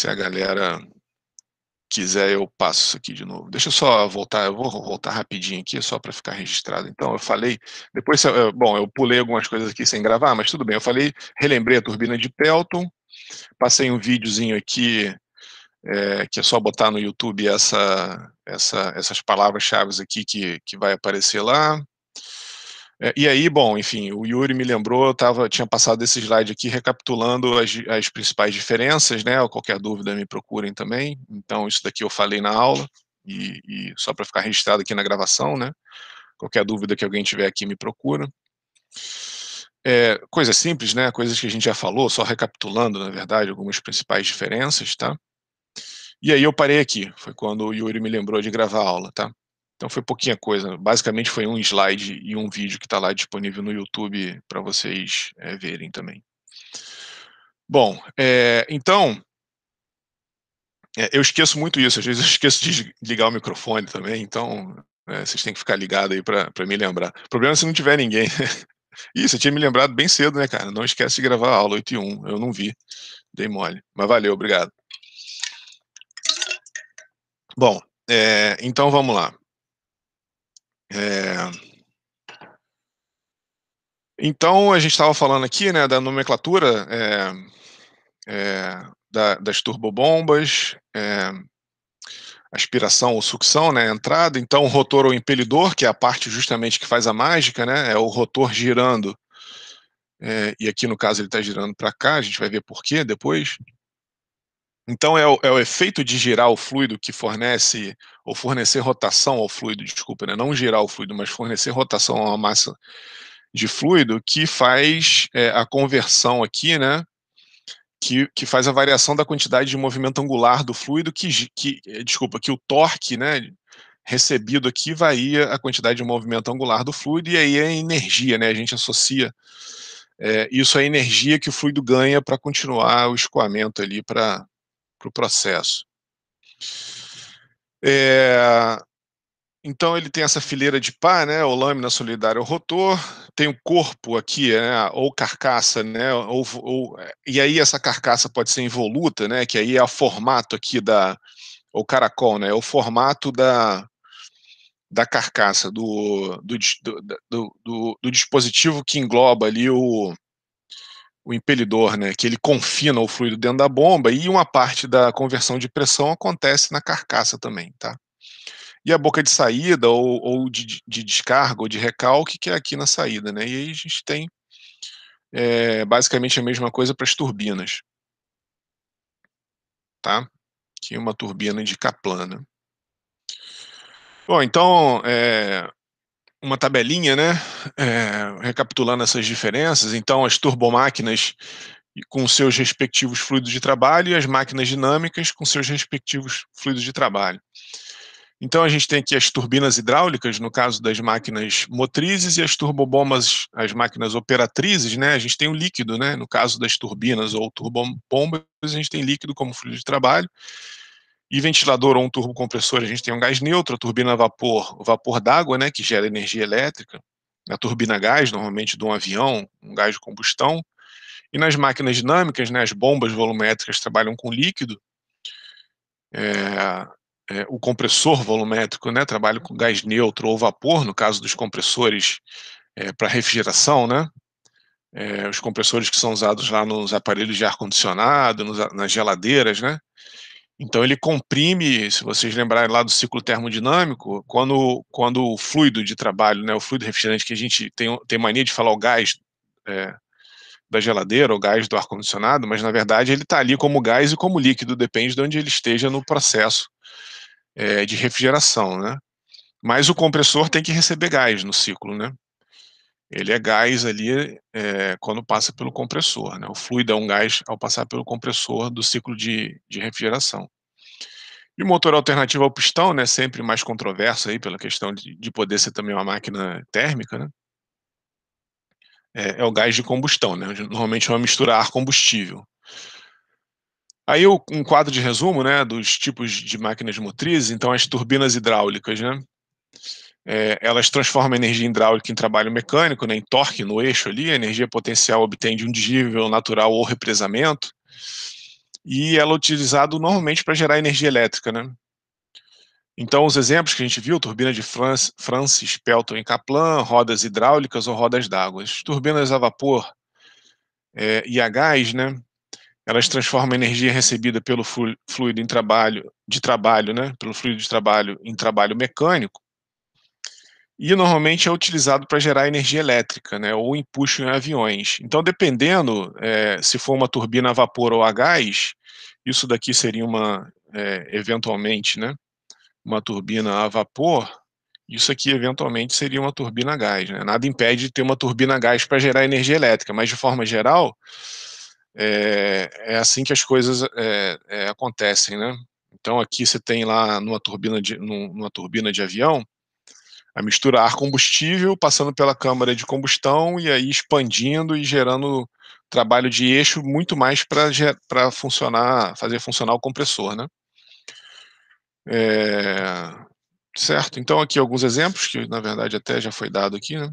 Se a galera quiser, eu passo isso aqui de novo. Deixa eu só voltar, eu vou voltar rapidinho aqui, só para ficar registrado. Então, eu falei, depois, bom, eu pulei algumas coisas aqui sem gravar, mas tudo bem. Eu falei, relembrei a turbina de Pelton, passei um videozinho aqui, que é só botar no YouTube essas palavras-chave aqui que vai aparecer lá. E aí, bom, enfim, o Yuri me lembrou, tinha passado esse slide aqui recapitulando as principais diferenças, né? Qualquer dúvida me procurem também. Então, isso daqui eu falei na aula, e só para ficar registrado aqui na gravação, né? Qualquer dúvida que alguém tiver aqui me procura. Coisas simples, né? Coisas que a gente já falou, só recapitulando, na verdade, algumas principais diferenças, tá? E aí eu parei aqui, foi quando o Yuri me lembrou de gravar a aula, tá? Então foi pouquinha coisa, basicamente foi um slide e um vídeo que está lá disponível no YouTube para vocês verem também. Bom, então, eu esqueço muito isso, às vezes eu esqueço de ligar o microfone também, então vocês têm que ficar ligados aí para me lembrar. O problema é se não tiver ninguém. Ih, você tinha me lembrado bem cedo, né, cara? Não esquece de gravar a aula 8:01, eu não vi, dei mole, mas valeu, obrigado. Bom, então vamos lá. Então, a gente estava falando aqui, né, da nomenclatura das turbobombas, aspiração ou sucção, né, entrada. Então, o rotor ou impelidor, que é a parte justamente que faz a mágica, né, é o rotor girando, e aqui no caso ele está girando para cá, a gente vai ver por quê depois. Então, é o efeito de girar o fluido que fornece, ou fornecer rotação ao fluido, desculpa, né, não girar o fluido, mas fornecer rotação a uma massa de fluido que faz a conversão aqui, né, que faz a variação da quantidade de movimento angular do fluido, que o torque, né, recebido aqui varia a quantidade de movimento angular do fluido, e aí é energia, né, a gente associa isso à energia que o fluido ganha para continuar o escoamento ali para o processo. Então ele tem essa fileira de pá, né, ou lâmina solidária ao rotor, tem o corpo aqui, né, ou carcaça, né, e aí essa carcaça pode ser involuta, né, que aí é o formato aqui ou caracol, né, é o formato da carcaça, do dispositivo que engloba ali o impelidor, né, que ele confina o fluido dentro da bomba, e uma parte da conversão de pressão acontece na carcaça também, tá? E a boca de saída, ou de descarga, ou de recalque, que é aqui na saída, né? E aí a gente tem basicamente a mesma coisa para as turbinas, tá? Aqui uma turbina de Kaplan, né? Bom, então, uma tabelinha, né? Recapitulando essas diferenças. Então, as turbomáquinas com seus respectivos fluidos de trabalho e as máquinas dinâmicas com seus respectivos fluidos de trabalho. Então, a gente tem aqui as turbinas hidráulicas, no caso das máquinas motrizes, e as turbobombas, as máquinas operatrizes, né? A gente tem o líquido, né? No caso das turbinas ou turbobombas, a gente tem líquido como fluido de trabalho. E ventilador ou um turbocompressor, a gente tem um gás neutro, a turbina a vapor, o vapor d'água, né? Que gera energia elétrica. A turbina a gás, normalmente de um avião, um gás de combustão. E nas máquinas dinâmicas, né? As bombas volumétricas trabalham com líquido. O compressor volumétrico, né, trabalha com gás neutro ou vapor, no caso dos compressores para refrigeração, né, os compressores que são usados lá nos aparelhos de ar-condicionado, nas geladeiras, né, então ele comprime, se vocês lembrarem lá do ciclo termodinâmico, quando o fluido de trabalho, né, o fluido refrigerante, que a gente tem mania de falar o gás da geladeira, o gás do ar-condicionado, mas na verdade ele está ali como gás e como líquido, depende de onde ele esteja no processo de refrigeração, né? Mas o compressor tem que receber gás no ciclo, né? Ele é gás ali quando passa pelo compressor, né? O fluido é um gás ao passar pelo compressor do ciclo de refrigeração. E o motor alternativo ao pistão, né? Sempre mais controverso aí pela questão de poder ser também uma máquina térmica, né? É o gás de combustão, né? Normalmente é uma mistura ar-combustível. Aí um quadro de resumo, né? Dos tipos de máquinas motrizes. Então as turbinas hidráulicas, né? Elas transformam a energia hidráulica em trabalho mecânico, né, em torque no eixo ali, a energia potencial obtém de um desnível natural ou represamento. e ela é utilizado normalmente para gerar energia elétrica, né. Então os exemplos que a gente viu, turbina de Francis, Pelton e Kaplan, rodas hidráulicas ou rodas d'água. As turbinas a vapor, e a gás, né, elas transformam a energia recebida pelo fluido de trabalho, né, pelo fluido de trabalho em trabalho mecânico, e normalmente é utilizado para gerar energia elétrica, né, ou empuxo em aviões. Então dependendo, se for uma turbina a vapor ou a gás, isso daqui seria eventualmente, né, uma turbina a vapor, isso aqui eventualmente seria uma turbina a gás, né. Nada impede de ter uma turbina a gás para gerar energia elétrica, mas de forma geral, é assim que as coisas, acontecem, né. Então aqui você tem lá numa turbina de avião, a mistura ar-combustível passando pela câmara de combustão e aí expandindo e gerando trabalho de eixo muito mais para fazer funcionar o compressor, né. Eh, certo, então aqui alguns exemplos que na verdade até já foi dado aqui, né.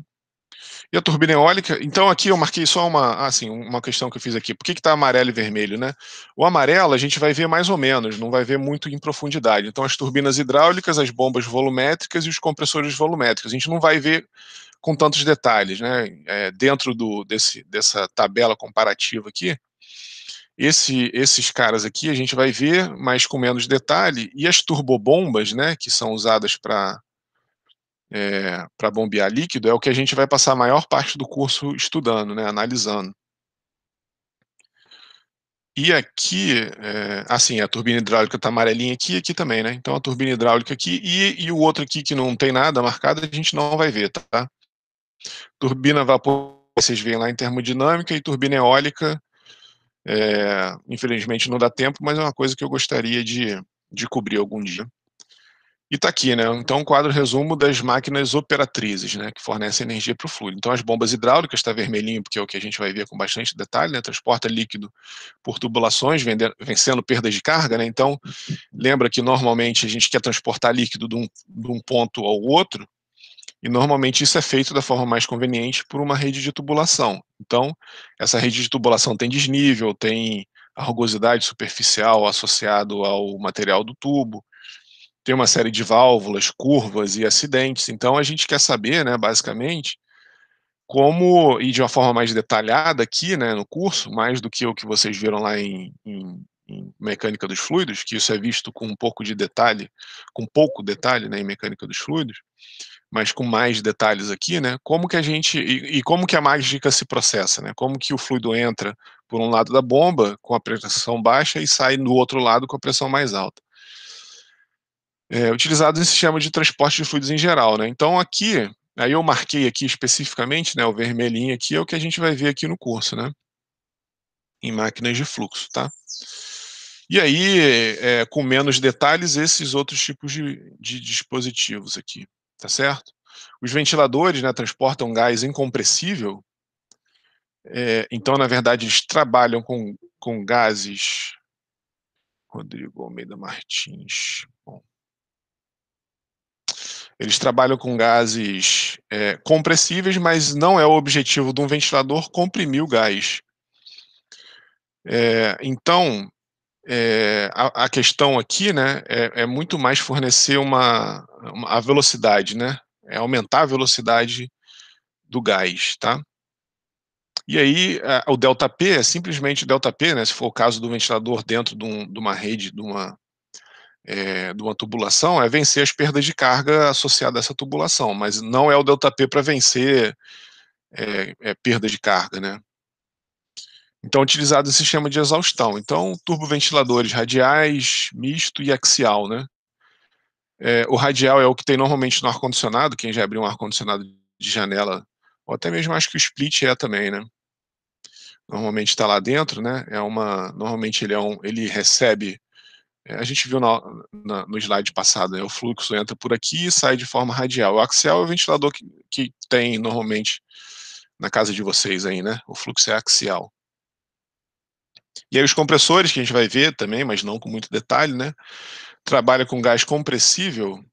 E a turbina eólica, então aqui eu marquei só uma questão que eu fiz aqui, por que que tá amarelo e vermelho, né? O amarelo a gente vai ver mais ou menos, não vai ver muito em profundidade. Então as turbinas hidráulicas, as bombas volumétricas e os compressores volumétricos, a gente não vai ver com tantos detalhes, né? Dentro dessa tabela comparativa aqui, esses caras aqui a gente vai ver, mas com menos detalhe, e as turbobombas, né, que são usadas para bombear líquido, é o que a gente vai passar a maior parte do curso estudando, né, analisando. E aqui, assim, a turbina hidráulica está amarelinha aqui, aqui também, né? Então a turbina hidráulica aqui e o outro aqui que não tem nada marcado, a gente não vai ver, tá? Turbina a vapor, vocês veem lá em termodinâmica, e turbina eólica, infelizmente não dá tempo, mas é uma coisa que eu gostaria de cobrir algum dia. E está aqui, né, então um quadro resumo das máquinas operatrizes, né, que fornecem energia para o fluido. Então as bombas hidráulicas, está vermelhinho, porque é o que a gente vai ver com bastante detalhe, né, transporta líquido por tubulações, vencendo perdas de carga, né, então lembra que normalmente a gente quer transportar líquido de um ponto ao outro, e normalmente isso é feito da forma mais conveniente por uma rede de tubulação. Então, essa rede de tubulação tem desnível, tem a rugosidade superficial associado ao material do tubo, tem uma série de válvulas, curvas e acidentes. Então a gente quer saber, né, basicamente, como, e de uma forma mais detalhada aqui, né, no curso, mais do que o que vocês viram lá em mecânica dos fluidos, que isso é visto com um pouco de detalhe, com pouco detalhe, né, em mecânica dos fluidos, mas com mais detalhes aqui, né, como que a gente e como que a mágica se processa, né, como que o fluido entra por um lado da bomba com a pressão baixa e sai do outro lado com a pressão mais alta. Utilizado em sistema de transporte de fluidos em geral, né. Então aqui, aí eu marquei aqui especificamente, né, o vermelhinho aqui é o que a gente vai ver aqui no curso, né, em máquinas de fluxo, tá. E aí, com menos detalhes, esses outros tipos de dispositivos aqui, tá certo. Os ventiladores, né, transportam gás incompressível, então na verdade eles trabalham com gases. Rodrigo Almeida Martins. Eles trabalham com gases, compressíveis, mas não é o objetivo de um ventilador comprimir o gás. Então, a questão aqui, né, é muito mais fornecer a velocidade, né, é aumentar a velocidade do gás, tá. E aí, o ΔP é simplesmente ΔP, né, se for o caso do ventilador dentro de uma rede, de uma tubulação, é vencer as perdas de carga associadas a essa tubulação, mas não é o ΔP para vencer perda de carga, né. Então, utilizado em sistema de exaustão. Então, turboventiladores radiais, misto e axial, né. O radial é o que tem normalmente no ar-condicionado, quem já abriu um ar-condicionado de janela, ou até mesmo acho que o split também, né. Normalmente está lá dentro, né, normalmente ele recebe, a gente viu no slide passado, né, o fluxo entra por aqui e sai de forma radial. O axial é o ventilador que tem normalmente na casa de vocês aí, né, o fluxo é axial. E aí os compressores, que a gente vai ver também, mas não com muito detalhe, né, trabalha com gás compressível,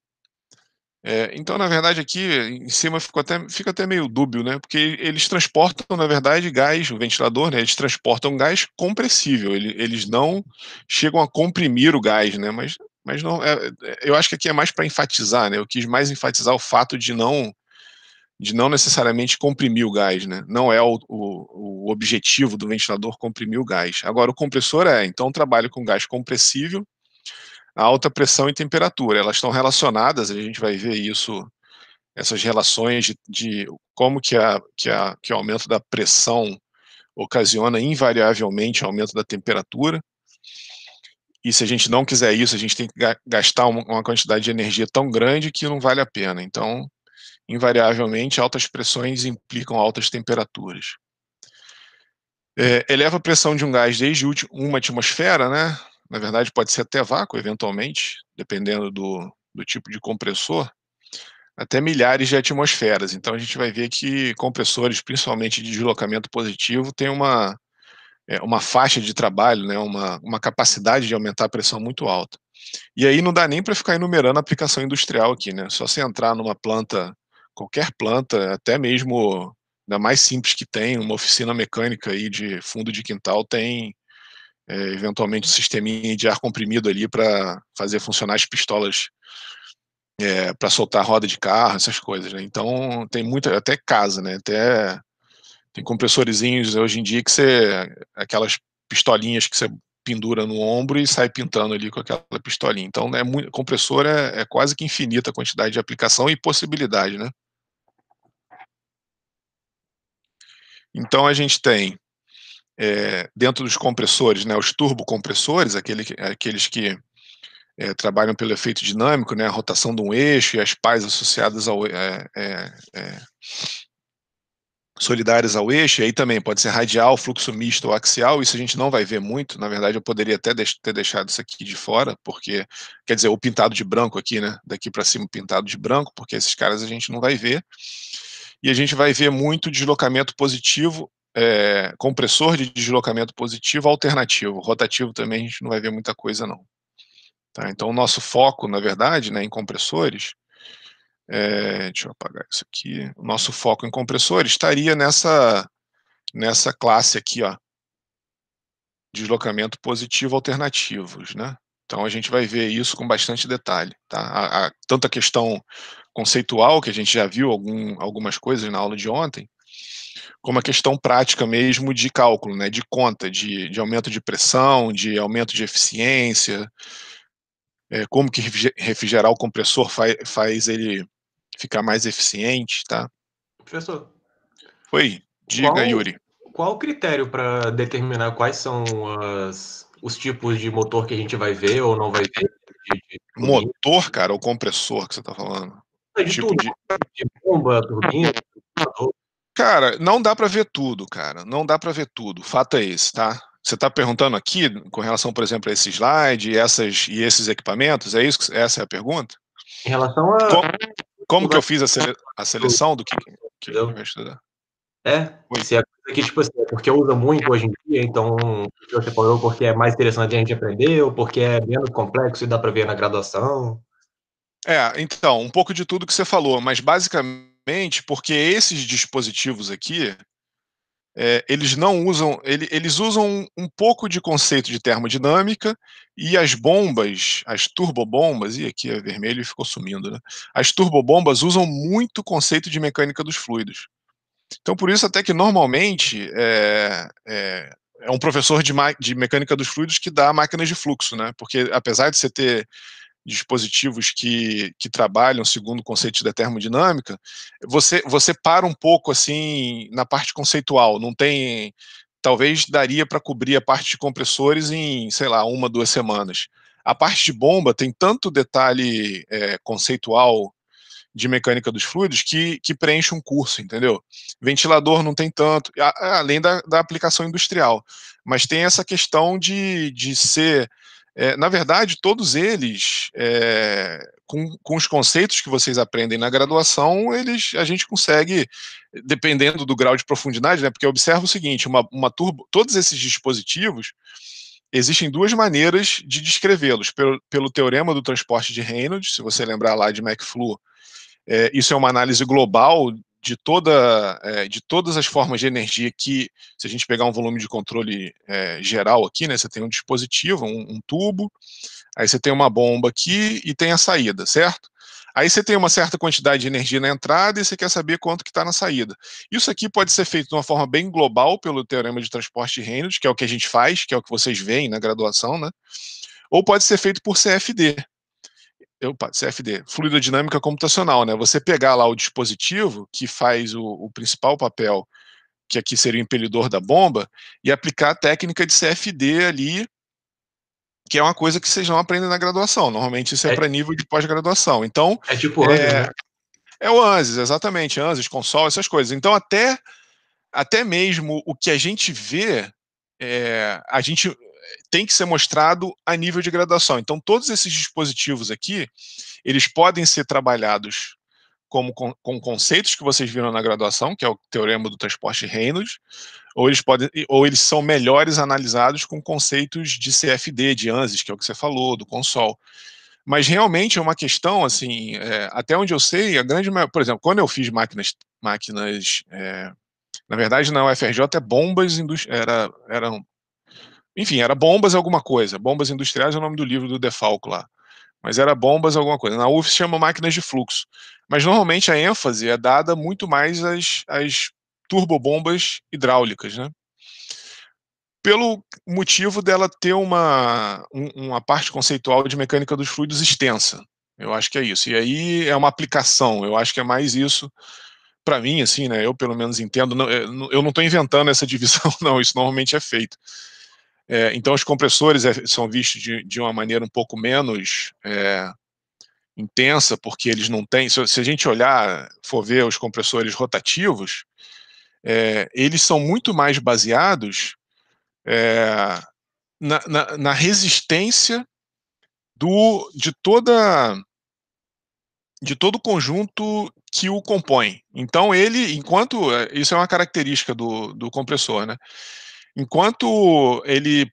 Então, na verdade, aqui em cima fica até meio dúbio, né? Porque eles transportam, na verdade, gás, o ventilador, né? Eles transportam gás compressível. Eles não chegam a comprimir o gás, né? Mas não, eu acho que aqui é mais para enfatizar, né? Eu quis mais enfatizar o fato de não necessariamente comprimir o gás, né? Não é o objetivo do ventilador comprimir o gás. Agora, o compressor então trabalha com gás compressível a alta pressão e temperatura. Elas estão relacionadas, a gente vai ver isso, essas relações de como que o aumento da pressão ocasiona invariavelmente aumento da temperatura. E se a gente não quiser isso, a gente tem que gastar uma quantidade de energia tão grande que não vale a pena. Então, invariavelmente, altas pressões implicam altas temperaturas. Eleva a pressão de um gás desde uma atmosfera, né? Na verdade, pode ser até vácuo, eventualmente, dependendo do tipo de compressor, até milhares de atmosferas. Então, a gente vai ver que compressores, principalmente de deslocamento positivo, têm uma faixa de trabalho, né? Uma capacidade de aumentar a pressão muito alta. E aí não dá nem para ficar enumerando a aplicação industrial aqui, né? Só você entrar numa planta, qualquer planta, até mesmo da mais simples que tem, uma oficina mecânica aí de fundo de quintal tem eventualmente um sisteminha de ar comprimido ali para fazer funcionar as pistolas para soltar roda de carro, essas coisas, né? Então tem muita, até casa, né? Até tem compressorzinhos hoje em dia que aquelas pistolinhas que você pendura no ombro e sai pintando ali com aquela pistolinha. Então, compressor é quase que infinita a quantidade de aplicação e possibilidade, né? Então, a gente tem, dentro dos compressores, né, os turbocompressores, aqueles que trabalham pelo efeito dinâmico, né, a rotação de um eixo e as pás associadas solidárias ao eixo, e aí também pode ser radial, fluxo misto ou axial. Isso a gente não vai ver muito, na verdade eu poderia até ter deixado isso aqui de fora, porque, quer dizer, o pintado de branco aqui, né, daqui para cima pintado de branco, porque esses caras a gente não vai ver, e a gente vai ver muito deslocamento positivo, compressor de deslocamento positivo alternativo, rotativo também a gente não vai ver muita coisa não. Tá? Então o nosso foco, na verdade, né, em compressores, deixa eu apagar isso aqui, o nosso foco em compressores estaria nessa classe aqui, ó, deslocamento positivo alternativos, né? Então a gente vai ver isso com bastante detalhe, tá? Tanto a questão conceitual, que a gente já viu algumas coisas na aula de ontem, como a questão prática mesmo de cálculo, né? De conta, de aumento de pressão, de aumento de eficiência, como que refrigerar o compressor faz ele ficar mais eficiente, tá? Professor, Oi, diga, qual, Yuri. qual o critério para determinar quais são os tipos de motor que a gente vai ver ou não vai ver de turbina? Motor, cara, ou compressor que você tá falando? É de Tipo tudo, de. de bomba, turbina, motor. Cara, não dá para ver tudo, cara. Não dá para ver tudo. O fato é esse, tá? Você está perguntando aqui com relação, por exemplo, a esse slide e esses equipamentos? É isso? Essa é a pergunta? Em relação a Como, como que vai eu fiz a seleção do que a gente entendeu? vai estudar? É, Oi. se é coisa que, tipo assim, é porque usa muito hoje em dia, então, o que você falou, porque é mais interessante a gente aprender, ou porque é menos complexo e dá para ver na graduação. Então, um pouco de tudo que você falou, mas basicamente porque esses dispositivos aqui, eles não usam, eles usam um pouco de conceito de termodinâmica e as bombas, as turbobombas, e aqui é vermelho e ficou sumindo, né? As turbobombas usam muito conceito de mecânica dos fluidos. Então, por isso até que normalmente é um professor de mecânica dos fluidos que dá máquinas de fluxo, né? Porque apesar de você ter dispositivos que trabalham segundo o conceito da termodinâmica, você para um pouco assim na parte conceitual, não tem, talvez daria para cobrir a parte de compressores em, sei lá, 1, 2 semanas. A parte de bomba tem tanto detalhe conceitual de mecânica dos fluidos que preenche um curso, entendeu? Ventilador não tem tanto, além da aplicação industrial, mas tem essa questão de ser, na verdade, todos eles, com os conceitos que vocês aprendem na graduação, a gente consegue, dependendo do grau de profundidade, né? Porque observa o seguinte, todos esses dispositivos, existem duas maneiras de descrevê-los. Pelo teorema do transporte de Reynolds, se você lembrar lá de McFlu, isso é uma análise global de todas as formas de energia que, se a gente pegar um volume de controle geral aqui, né, você tem um dispositivo, um tubo, aí você tem uma bomba aqui e tem a saída, certo? Aí você tem uma certa quantidade de energia na entrada e você quer saber quanto que está na saída. Isso aqui pode ser feito de uma forma bem global pelo teorema de transporte de Reynolds, que é o que a gente faz, que é o que vocês veem na graduação, né? Ou pode ser feito por CFD. CFD, fluidodinâmica computacional, né? Você pegar lá o dispositivo que faz o principal papel, que aqui seria o impelidor da bomba, e aplicar a técnica de CFD ali, que é uma coisa que vocês não aprendem na graduação. Normalmente isso é para nível de pós-graduação. Então, é tipo ANSYS, né? é o ANSYS, exatamente, ANSYS, Consol, essas coisas. Então, até mesmo o que a gente vê, a gente tem que ser mostrado a nível de graduação. Então, todos esses dispositivos aqui, eles podem ser trabalhados com conceitos que vocês viram na graduação, que é o teorema do transporte Reynolds, ou eles são melhores analisados com conceitos de CFD, de ANSYS, que é o que você falou, do Consol. Mas realmente é uma questão, assim, até onde eu sei, por exemplo, quando eu fiz máquinas na verdade, na UFRJ bombas enfim, era bombas alguma coisa. Bombas industriais é o nome do livro do Defalco lá. Mas era bombas alguma coisa. Na UF se chama máquinas de fluxo. Mas normalmente a ênfase é dada muito mais às turbobombas hidráulicas, né? Pelo motivo dela ter uma parte conceitual de mecânica dos fluidos extensa. Eu acho que é isso. E aí é uma aplicação. Eu acho que é mais isso para mim, assim, né? Eu pelo menos entendo. Eu não estou inventando essa divisão, não. Isso normalmente é feito. Então, os compressores são vistos de uma maneira um pouco menos intensa, porque eles não têm. Se a gente olhar, for ver os compressores rotativos, eles são muito mais baseados na resistência de todo o conjunto que o compõe. Então, isso é uma característica do compressor, né? Enquanto ele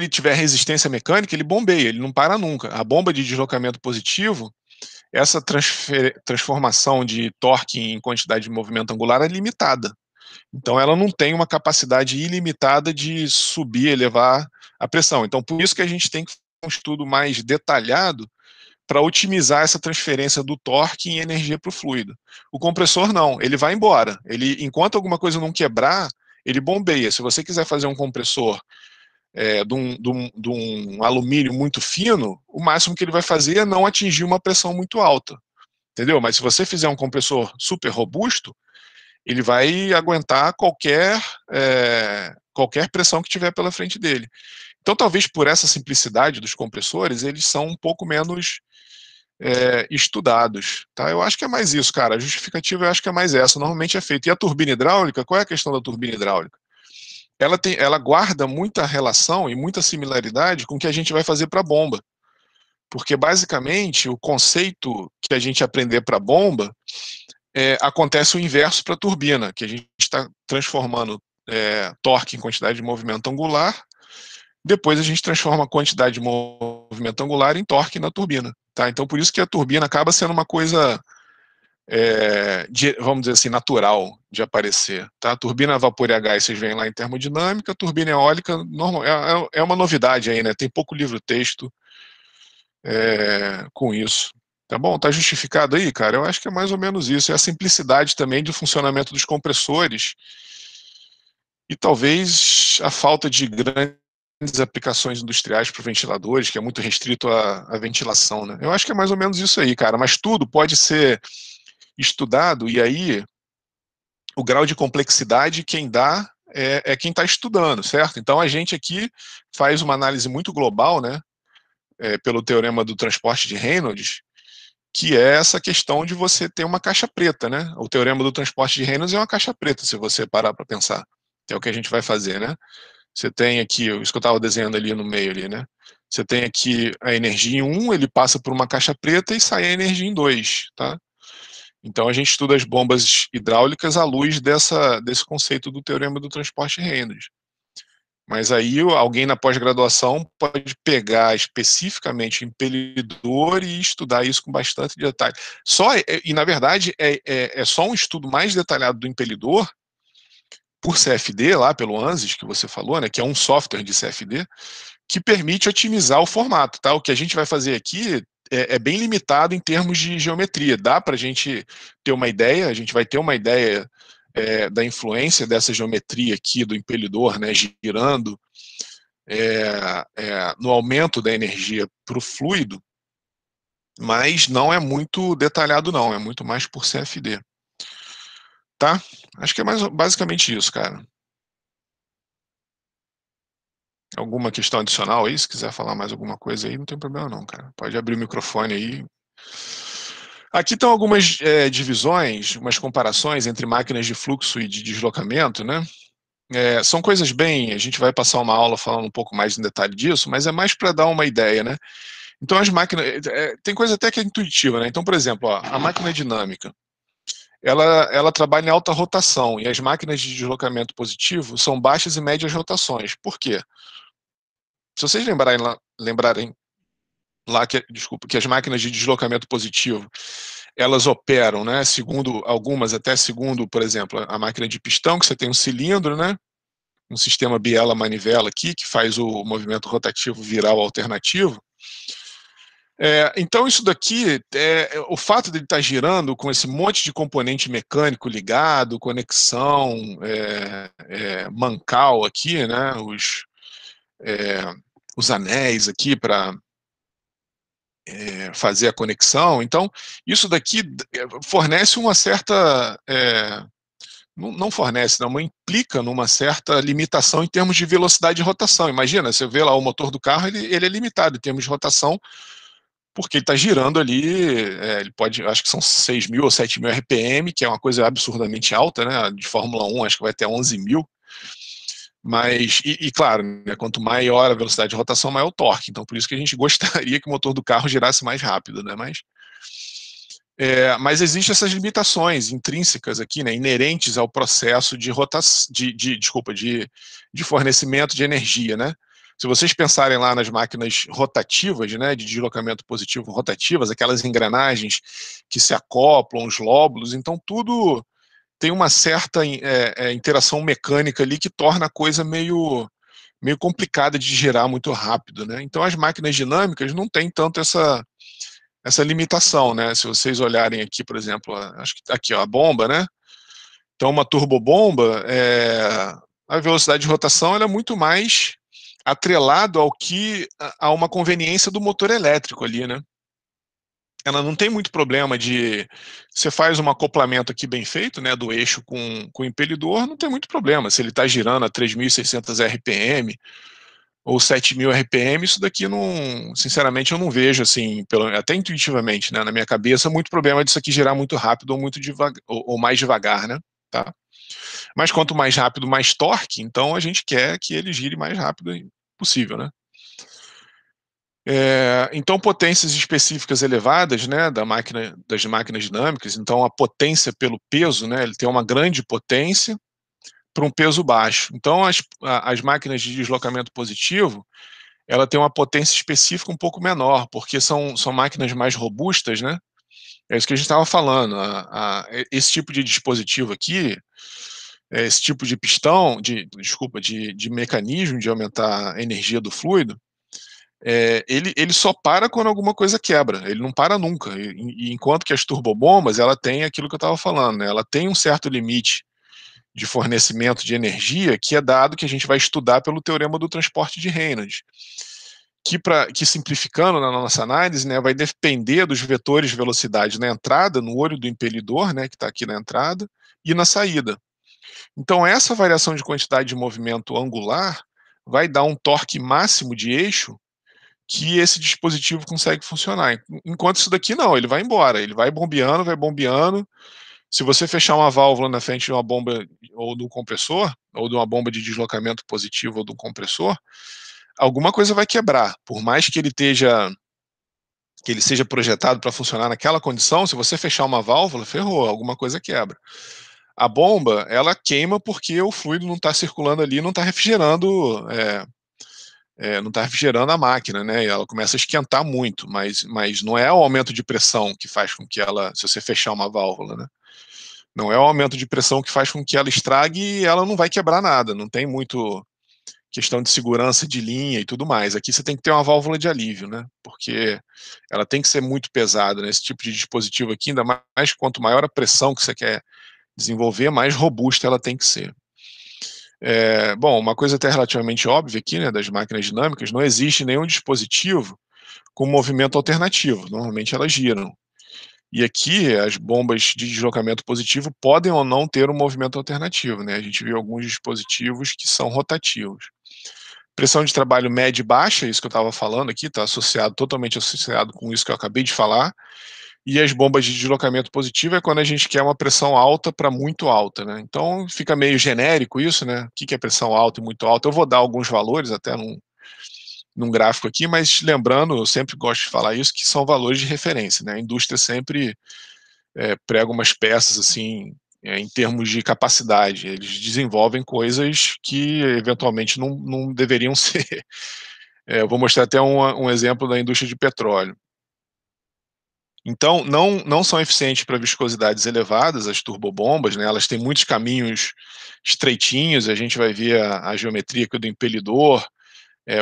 tiver resistência mecânica, ele bombeia, ele não para nunca. A bomba de deslocamento positivo, essa transformação de torque em quantidade de movimento angular é limitada. Então, ela não tem uma capacidade ilimitada de subir, elevar a pressão. Então, por isso que a gente tem que fazer um estudo mais detalhado para otimizar essa transferência do torque em energia para o fluido. O compressor não, ele vai embora. Enquanto alguma coisa não quebrar, ele bombeia. Se você quiser fazer um compressor de um alumínio muito fino, o máximo que ele vai fazer é não atingir uma pressão muito alta. Entendeu? Mas se você fizer um compressor super robusto, ele vai aguentar qualquer pressão que tiver pela frente dele. Então, talvez por essa simplicidade dos compressores, eles são um pouco menos estudados. Tá? Eu acho que é mais isso, cara. A justificativa eu acho que é mais essa. Normalmente é feito. E a turbina hidráulica, qual é a questão da turbina hidráulica? Ela guarda muita relação e muita similaridade com o que a gente vai fazer para a bomba. Porque, basicamente, o conceito que a gente aprender para a bomba acontece o inverso para a turbina, que a gente está transformando torque em quantidade de movimento angular, depois a gente transforma a quantidade de movimento angular em torque na turbina. Tá? Então, por isso que a turbina acaba sendo uma coisa, vamos dizer assim, natural de aparecer. Tá? A turbina a vapor e a gás, vocês veem lá em termodinâmica, a turbina eólica é uma novidade aí, né? Tem pouco livro-texto com isso. Tá bom? Tá justificado aí, cara? Eu acho que é mais ou menos isso. É a simplicidade também do funcionamento dos compressores e talvez a falta de grandes aplicações industriais para ventiladores, que é muito restrito à ventilação, né? Eu acho que é mais ou menos isso aí, cara. Mas tudo pode ser estudado e aí o grau de complexidade quem dá é quem está estudando, certo? Então a gente aqui faz uma análise muito global, né? Pelo teorema do transporte de Reynolds, que é essa questão de você ter uma caixa preta, né? O teorema do transporte de Reynolds é uma caixa preta, se você parar para pensar. Que é o que a gente vai fazer, né? Você tem aqui, isso que eu estava desenhando ali no meio ali, né? Você tem aqui a energia em 1, ele passa por uma caixa preta e sai a energia em 2, tá? Então a gente estuda as bombas hidráulicas à luz desse conceito do teorema do transporte de Reynolds. Mas aí alguém na pós-graduação pode pegar especificamente o impelidor e estudar isso com bastante detalhe. E na verdade, é só um estudo mais detalhado do impelidor, por CFD, lá pelo ANSYS, que você falou, né, que é um software de CFD, que permite otimizar o formato. Tá? O que a gente vai fazer aqui é bem limitado em termos de geometria. Dá para a gente ter uma ideia, a gente vai ter uma ideia da influência dessa geometria aqui do impelidor, né, girando no aumento da energia para o fluido, mas não é muito detalhado não, é muito mais por CFD. Tá? Acho que é basicamente isso, cara. Alguma questão adicional aí? Se quiser falar mais alguma coisa aí, não tem problema não, cara. Pode abrir o microfone aí. Aqui estão algumas divisões, umas comparações entre máquinas de fluxo e de deslocamento, né? São coisas bem... A gente vai passar uma aula falando um pouco mais em detalhe disso, mas é mais para dar uma ideia, né? Então as máquinas... tem coisa até que é intuitiva, né? Então, por exemplo, ó, a máquina dinâmica, ela trabalha em alta rotação, e as máquinas de deslocamento positivo são baixas e médias rotações. Por quê? Se vocês lembrarem lá que as máquinas de deslocamento positivo, elas operam, né, segundo algumas, até segundo, por exemplo, a máquina de pistão, que você tem um cilindro, né, um sistema biela-manivela aqui, que faz o movimento rotativo viral alternativo. Então, isso daqui, o fato de ele estar girando com esse monte de componente mecânico ligado, conexão, mancal aqui, né, os anéis aqui para fazer a conexão. Então, isso daqui fornece uma certa... não fornece, não, mas implica numa certa limitação em termos de velocidade de rotação. Imagina, você vê lá o motor do carro, ele é limitado em termos de rotação, porque ele está girando ali, ele pode, acho que são 6.000 ou 7.000 RPM, que é uma coisa absurdamente alta, né? De Fórmula 1, acho que vai até 11.000. Mas, claro, né, quanto maior a velocidade de rotação, maior o torque. Então, por isso que a gente gostaria que o motor do carro girasse mais rápido, né? Mas existem essas limitações intrínsecas aqui, né, inerentes ao processo de rotação, de fornecimento de energia, né? Se vocês pensarem lá nas máquinas rotativas, né, de deslocamento positivo rotativas, aquelas engrenagens que se acoplam, os lóbulos, então tudo tem uma certa interação mecânica ali que torna a coisa meio complicada de girar muito rápido, né? Então as máquinas dinâmicas não têm tanto essa limitação, né? Se vocês olharem aqui, por exemplo, acho que aqui, ó, a bomba, né? Então uma turbobomba, a velocidade de rotação ela é muito mais atrelado a uma conveniência do motor elétrico ali, né? Ela não tem muito problema de... Você faz um acoplamento aqui bem feito, né, do eixo com o impelidor, não tem muito problema. Se ele está girando a 3.600 RPM ou 7.000 RPM, isso daqui, não, sinceramente, eu não vejo, assim, até intuitivamente, né, na minha cabeça, muito problema disso aqui girar muito rápido ou muito devagar, ou mais devagar, né? Tá? Mas quanto mais rápido, mais torque, então a gente quer que ele gire mais rápido possível, né? Então, potências específicas elevadas, né, das máquinas dinâmicas, então a potência pelo peso, né, ele tem uma grande potência para um peso baixo. Então, as máquinas de deslocamento positivo, ela tem uma potência específica um pouco menor, porque são máquinas mais robustas, né? É isso que a gente estava falando. Esse tipo de dispositivo aqui, esse tipo de pistão, de mecanismo de aumentar a energia do fluido, ele só para quando alguma coisa quebra, ele não para nunca. Enquanto que as turbobombas, ela tem aquilo que eu estava falando, né? Ela tem um certo limite de fornecimento de energia que é dado, que a gente vai estudar pelo teorema do transporte de Reynolds, que simplificando na nossa análise, né, vai depender dos vetores de velocidade na entrada, no olho do impelidor, né, que está aqui na entrada, e na saída. Então essa variação de quantidade de movimento angular vai dar um torque máximo de eixo que esse dispositivo consegue funcionar. Enquanto isso daqui não, ele vai embora, ele vai bombeando, vai bombeando. Se você fechar uma válvula na frente de uma bomba ou de um compressor, ou de uma bomba de deslocamento positivo ou de um compressor, alguma coisa vai quebrar. Por mais que ele seja projetado para funcionar naquela condição, se você fechar uma válvula, ferrou, alguma coisa quebra. A bomba, ela queima porque o fluido não está circulando ali, não está refrigerando, não está refrigerando a máquina, né? E ela começa a esquentar muito, mas não é o aumento de pressão que faz com que ela, se você fechar uma válvula, né? Não é o aumento de pressão que faz com que ela estrague e ela não vai quebrar nada, não tem muito questão de segurança de linha e tudo mais. Aqui você tem que ter uma válvula de alívio, né? Porque ela tem que ser muito pesada, né? Esse tipo de dispositivo aqui, ainda mais quanto maior a pressão que você quer desenvolver, mais robusta ela tem que ser. Bom, uma coisa até relativamente óbvia aqui, né, das máquinas dinâmicas, não existe nenhum dispositivo com movimento alternativo, normalmente elas giram. E aqui as bombas de deslocamento positivo podem ou não ter um movimento alternativo, né? A gente viu alguns dispositivos que são rotativos. Pressão de trabalho média e baixa, isso que eu estava falando aqui, está totalmente associado com isso que eu acabei de falar. E as bombas de deslocamento positivo é quando a gente quer uma pressão alta para muito alta, né? Então fica meio genérico isso, né? O que é pressão alta e muito alta? Eu vou dar alguns valores até num gráfico aqui, mas lembrando, eu sempre gosto de falar isso, que são valores de referência, né? A indústria sempre prega umas peças assim, em termos de capacidade. Eles desenvolvem coisas que eventualmente não deveriam ser. Eu vou mostrar até um exemplo da indústria de petróleo. Então, não são eficientes para viscosidades elevadas, as turbobombas, né? Elas têm muitos caminhos estreitinhos, a gente vai ver a geometria aqui do impelidor,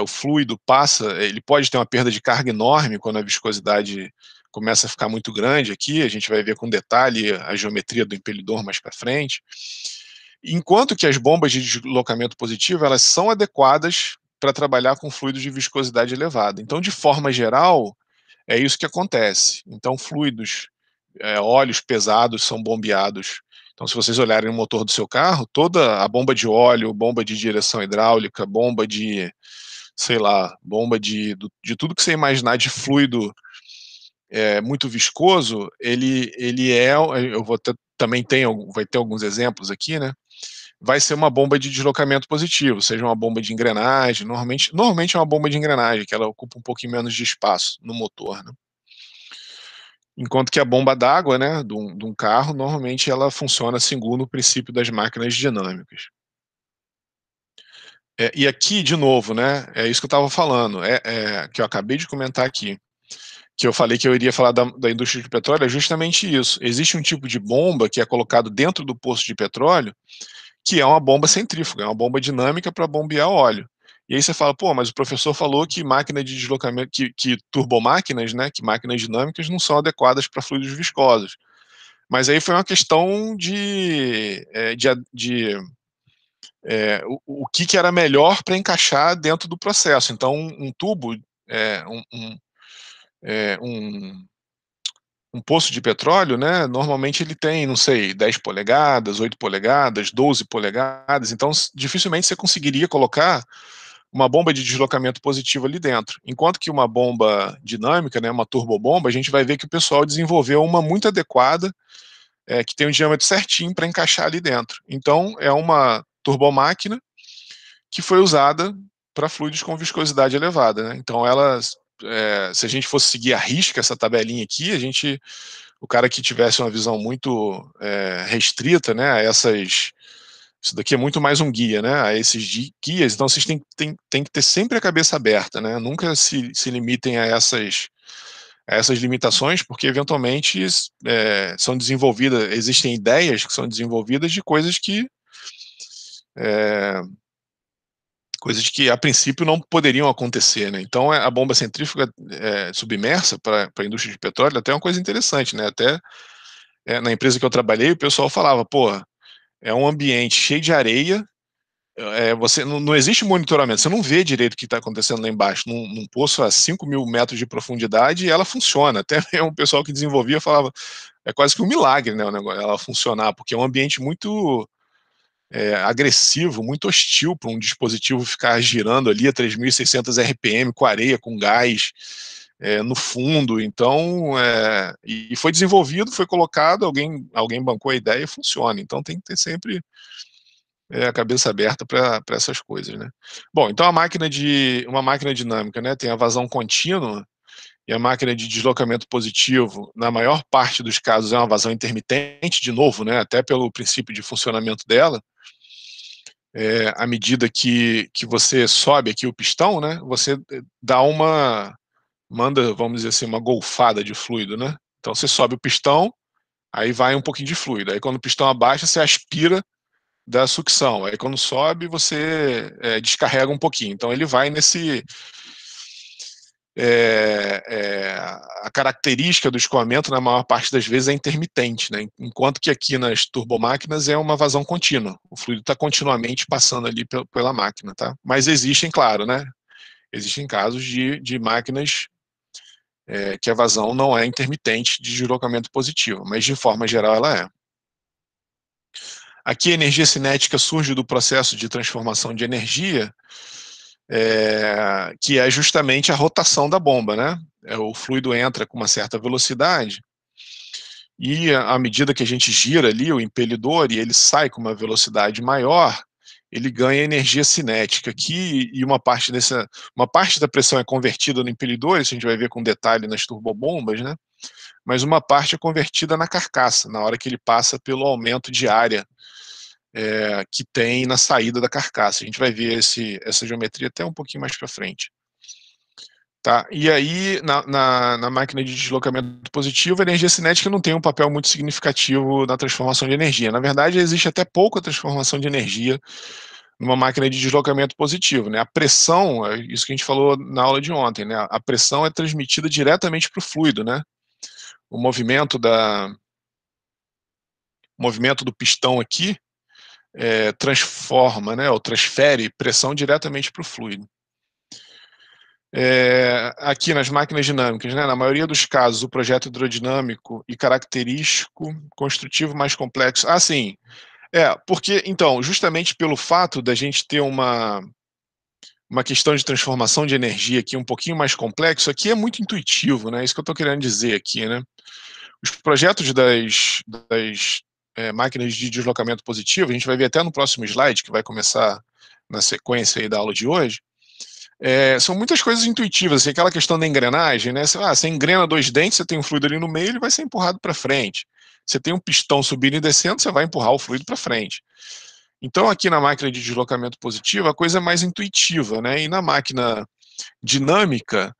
o fluido passa, ele pode ter uma perda de carga enorme quando a viscosidade começa a ficar muito grande aqui, a gente vai ver com detalhe a geometria do impelidor mais para frente. Enquanto que as bombas de deslocamento positivo, elas são adequadas para trabalhar com fluidos de viscosidade elevada. Então, de forma geral, é isso que acontece. Então, fluidos, óleos pesados são bombeados. Então, se vocês olharem no motor do seu carro, toda a bomba de óleo, bomba de direção hidráulica, bomba de, sei lá, bomba de tudo que você imaginar de fluido muito viscoso, eu vou ter, também vai ter alguns exemplos aqui, né? Vai ser uma bomba de deslocamento positivo, seja uma bomba de engrenagem, normalmente é uma bomba de engrenagem, que ela ocupa um pouquinho menos de espaço no motor, né? Enquanto que a bomba d'água, né, de um carro, normalmente ela funciona segundo o princípio das máquinas dinâmicas. E aqui, de novo, né, é isso que eu estava falando, que eu acabei de comentar aqui, que eu falei que eu iria falar da indústria de petróleo, é justamente isso. Existe um tipo de bomba que é colocado dentro do poço de petróleo, que é uma bomba centrífuga, é uma bomba dinâmica para bombear óleo. E aí você fala, pô, mas o professor falou que máquina de deslocamento, que turbomáquinas, né, que máquinas dinâmicas não são adequadas para fluidos viscosos. Mas aí foi uma questão o que era melhor para encaixar dentro do processo. Então, um tubo, é, um, um, é, um, um poço de petróleo, né, normalmente ele tem, não sei, 10 polegadas, 8 polegadas, 12 polegadas, então dificilmente você conseguiria colocar uma bomba de deslocamento positivo ali dentro. Enquanto que uma bomba dinâmica, né, uma turbobomba, a gente vai ver que o pessoal desenvolveu uma muito adequada, que tem um diâmetro certinho para encaixar ali dentro. Então, é uma turbomáquina que foi usada para fluidos com viscosidade elevada, né? Então, se a gente fosse seguir a risca essa tabelinha aqui, o cara que tivesse uma visão muito restrita, né, isso daqui é muito mais um guia, né, a esses guias, então vocês têm que ter sempre a cabeça aberta, né, nunca se limitem a essas limitações, porque eventualmente são desenvolvidas, existem ideias que são desenvolvidas de é, coisas que a princípio não poderiam acontecer, né? Então a bomba centrífuga submersa para a indústria de petróleo até é uma coisa interessante, né? Até na empresa que eu trabalhei o pessoal falava, pô, é um ambiente cheio de areia, você não existe monitoramento, você não vê direito o que está acontecendo lá embaixo, num poço a 5.000 metros de profundidade, e ela funciona. Até o pessoal que desenvolvia falava, é quase que um milagre, né, o negócio, ela funcionar, porque é um ambiente muito agressivo, muito hostil para um dispositivo ficar girando ali a 3.600 RPM com areia, com gás no fundo. Então, e foi desenvolvido, foi colocado, alguém bancou a ideia e funciona. Então tem que ter sempre a cabeça aberta para essas coisas, né? Bom, então uma máquina dinâmica, né, tem a vazão contínua, e a máquina de deslocamento positivo, na maior parte dos casos, é uma vazão intermitente, de novo, né, até pelo princípio de funcionamento dela. À medida que você sobe aqui o pistão, né, você manda, vamos dizer assim, uma golfada de fluido, né? Então você sobe o pistão, aí vai um pouquinho de fluido. Aí quando o pistão abaixa, você aspira da sucção. Aí quando sobe, você descarrega um pouquinho. Então ele vai nesse... a característica do escoamento, na maior parte das vezes, é intermitente, né? Enquanto que aqui nas turbomáquinas é uma vazão contínua. O fluido está continuamente passando ali pela máquina, tá? Mas existem, claro, né? Existem casos de máquinas que a vazão não é intermitente de deslocamento positivo, mas de forma geral ela é. Aqui a energia cinética surge do processo de transformação de energia, que é justamente a rotação da bomba, né? O fluido entra com uma certa velocidade e à medida que a gente gira ali o impelidor e ele sai com uma velocidade maior, ele ganha energia cinética aqui e uma parte da pressão é convertida no impelidor, isso a gente vai ver com detalhe nas turbobombas, né? Mas uma parte é convertida na carcaça, na hora que ele passa pelo aumento de área que tem na saída da carcaça. A gente vai ver essa geometria até um pouquinho mais para frente. Tá? E aí, na máquina de deslocamento positivo, a energia cinética não tem um papel muito significativo na transformação de energia. Na verdade, existe até pouca transformação de energia numa máquina de deslocamento positivo, né? A pressão, isso que a gente falou na aula de ontem, né? A pressão é transmitida diretamente para o fluido, né? O movimento do pistão aqui transforma, né, ou transfere pressão diretamente para o fluido. Aqui nas máquinas dinâmicas, né, na maioria dos casos, o projeto hidrodinâmico e característico, construtivo mais complexo. Sim, porque, então, justamente pelo fato da gente ter uma questão de transformação de energia aqui um pouquinho mais complexo, aqui é muito intuitivo, né, isso que eu estou querendo dizer aqui, né. Os projetos das máquinas de deslocamento positivo, a gente vai ver até no próximo slide, que vai começar na sequência aí da aula de hoje, são muitas coisas intuitivas, assim, aquela questão da engrenagem, né? Você engrena dois dentes, você tem um fluido ali no meio, ele vai ser empurrado para frente. Você tem um pistão subindo e descendo, você vai empurrar o fluido para frente. Então, aqui na máquina de deslocamento positivo, a coisa é mais intuitiva, né? E na máquina dinâmica,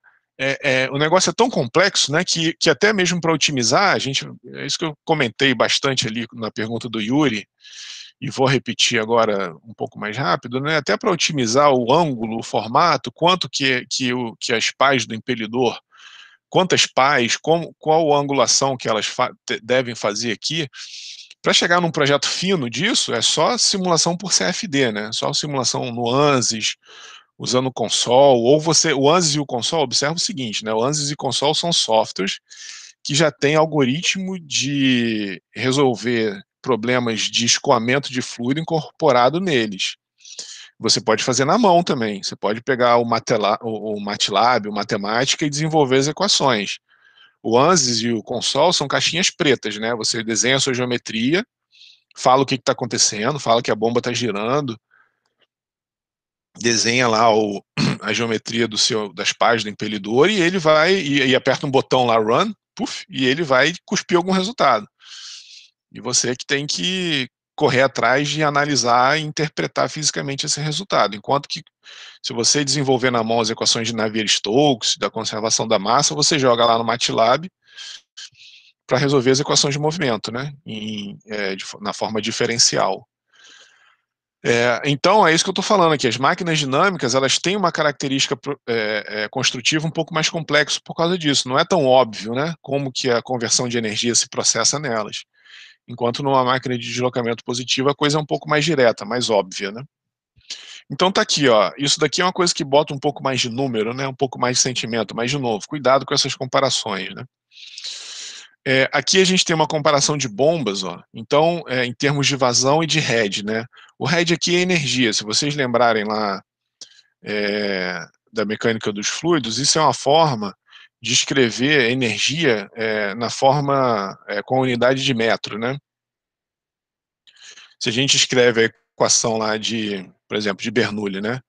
o negócio é tão complexo, né, que até mesmo para otimizar, é isso que eu comentei bastante ali na pergunta do Yuri, e vou repetir agora um pouco mais rápido, né, até para otimizar o ângulo, o formato, quanto que as pás do impelidor, quantas pás, qual a angulação que elas devem fazer aqui, para chegar num projeto fino disso, é só simulação por CFD, né, só simulação no ANSYS, usando o console, o ANSYS e o console, observa o seguinte, né, o ANSYS e o console são softwares que já tem algoritmo de resolver problemas de escoamento de fluido incorporado neles. Você pode fazer na mão também, você pode pegar o MATLAB, o Matemática e desenvolver as equações. O ANSYS e o console são caixinhas pretas, né, você desenha a sua geometria, fala o que está acontecendo, fala que a bomba está girando, desenha lá a geometria das pás do impelidor e ele vai, e aperta um botão lá, run, puff, e ele vai cuspir algum resultado. E você que tem que correr atrás de analisar e interpretar fisicamente esse resultado. Enquanto que, se você desenvolver na mão as equações de Navier-Stokes, da conservação da massa, você joga lá no MATLAB para resolver as equações de movimento, né, na forma diferencial. Então, é isso que eu estou falando aqui. As máquinas dinâmicas, elas têm uma característica construtiva um pouco mais complexa por causa disso. Não é tão óbvio, né, como que a conversão de energia se processa nelas. Enquanto numa máquina de deslocamento positivo, a coisa é um pouco mais direta, mais óbvia, né. Então tá aqui, ó. Isso daqui é uma coisa que bota um pouco mais de número, né, um pouco mais de sentimento, mas de novo, cuidado com essas comparações, né. Aqui a gente tem uma comparação de bombas, ó. Então, em termos de vazão e de head, né? O head aqui é energia. Se vocês lembrarem lá da mecânica dos fluidos, isso é uma forma de escrever energia na forma com a unidade de metro, né? Se a gente escreve a equação lá por exemplo, de Bernoulli, né?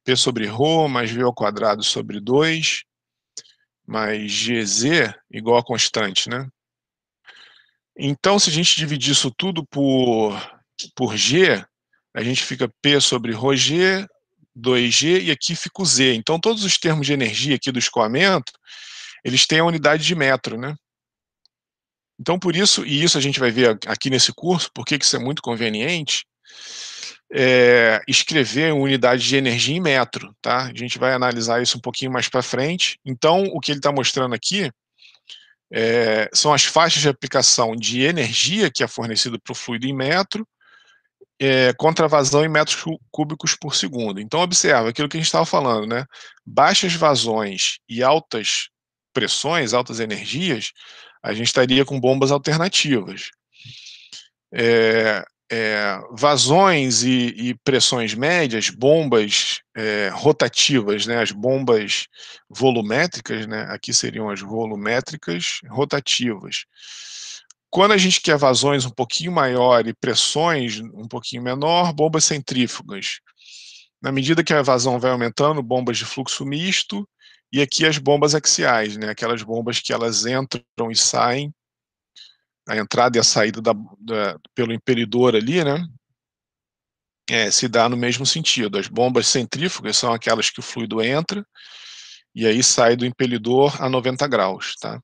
P sobre ρ mais V ao quadrado sobre 2 mais GZ igual a constante, né? Então, se a gente dividir isso tudo por G, a gente fica P sobre ρg, 2G, e aqui fica o Z. Então, todos os termos de energia aqui do escoamento, eles têm a unidade de metro, né? Então, por isso, e isso a gente vai ver aqui nesse curso, por que isso é muito conveniente, escrever unidade de energia em metro, tá? A gente vai analisar isso um pouquinho mais para frente. Então, o que ele está mostrando aqui são as faixas de aplicação de energia que é fornecida para o fluido em metro, contra a vazão em metros cúbicos por segundo. Então, observa aquilo que a gente estava falando, né? Baixas vazões e altas pressões, altas energias, a gente estaria com bombas alternativas. Vazões e pressões médias, bombas rotativas, né? As bombas volumétricas, né? Aqui seriam as volumétricas rotativas. Quando a gente quer vazões um pouquinho maior e pressões um pouquinho menor, bombas centrífugas. Na medida que a vazão vai aumentando, bombas de fluxo misto, e aqui as bombas axiais, né? Aquelas bombas que elas entram e saem, a entrada e a saída pelo impelidor ali, né? Se dá no mesmo sentido. As bombas centrífugas são aquelas que o fluido entra e aí sai do impelidor a 90 graus, tá?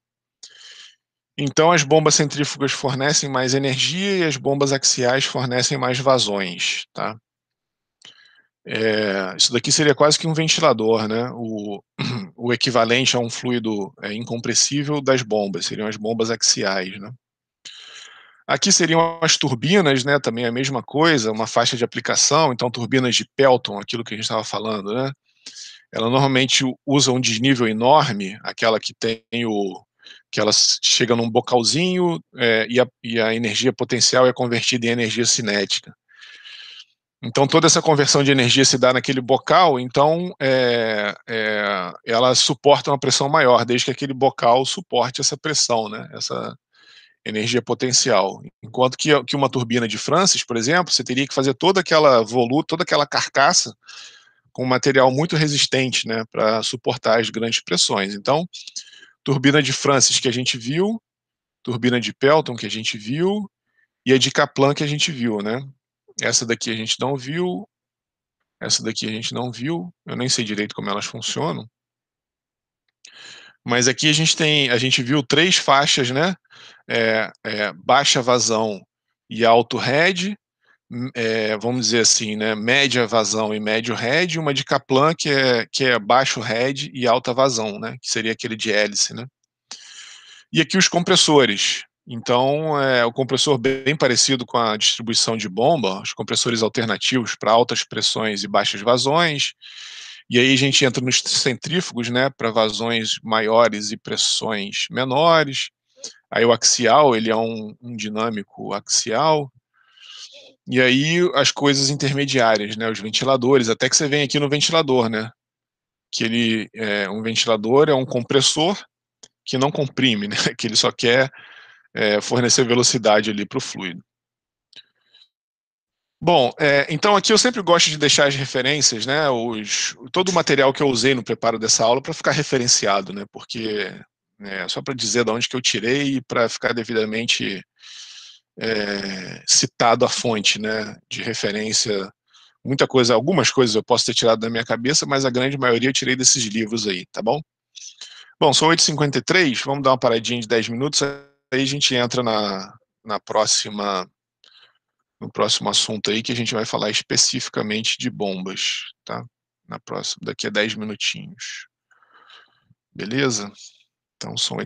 Então, as bombas centrífugas fornecem mais energia e as bombas axiais fornecem mais vazões, tá? Isso daqui seria quase que um ventilador, né? O equivalente a um fluido incompressível das bombas, seriam as bombas axiais, né? Aqui seriam as turbinas, né? Também a mesma coisa, uma faixa de aplicação, então turbinas de Pelton, aquilo que a gente estava falando, né? Ela normalmente usa um desnível enorme, aquela que tem que ela chega num bocalzinho e a energia potencial é convertida em energia cinética. Então, toda essa conversão de energia se dá naquele bocal, então ela suporta uma pressão maior, desde que aquele bocal suporte essa pressão, né? Essa energia potencial. Enquanto que uma turbina de Francis, por exemplo, você teria que fazer toda aquela carcaça com material muito resistente, né, para suportar as grandes pressões. Então, turbina de Francis que a gente viu, turbina de Pelton que a gente viu, e a de Kaplan que a gente viu, né? Essa daqui a gente não viu, essa daqui a gente não viu, eu nem sei direito como elas funcionam. Mas aqui a gente viu 3 faixas, né? Baixa vazão e alto head, vamos dizer assim, né, média vazão e médio head, uma de Kaplan que é baixo head e alta vazão, né, que seria aquele de hélice, né. E aqui os compressores. Então, o compressor bem parecido com a distribuição de bomba, os compressores alternativos para altas pressões e baixas vazões. E aí a gente entra nos centrífugos, né, para vazões maiores e pressões menores. Aí o axial, ele é um dinâmico axial. E aí as coisas intermediárias, né, os ventiladores, até que você vem aqui no ventilador, né, que um ventilador é um compressor que não comprime, né, que ele só quer fornecer velocidade ali para o fluido. Bom, então aqui eu sempre gosto de deixar as referências, né, todo o material que eu usei no preparo dessa aula para ficar referenciado, né, porque só para dizer de onde que eu tirei e para ficar devidamente citado a fonte, né, de referência. Algumas coisas eu posso ter tirado da minha cabeça, mas a grande maioria eu tirei desses livros aí, tá bom? Bom, são 8h53, vamos dar uma paradinha de 10 minutos, aí a gente entra no próximo assunto aí, que a gente vai falar especificamente de bombas, tá? Daqui a 10 minutinhos. Beleza? Então são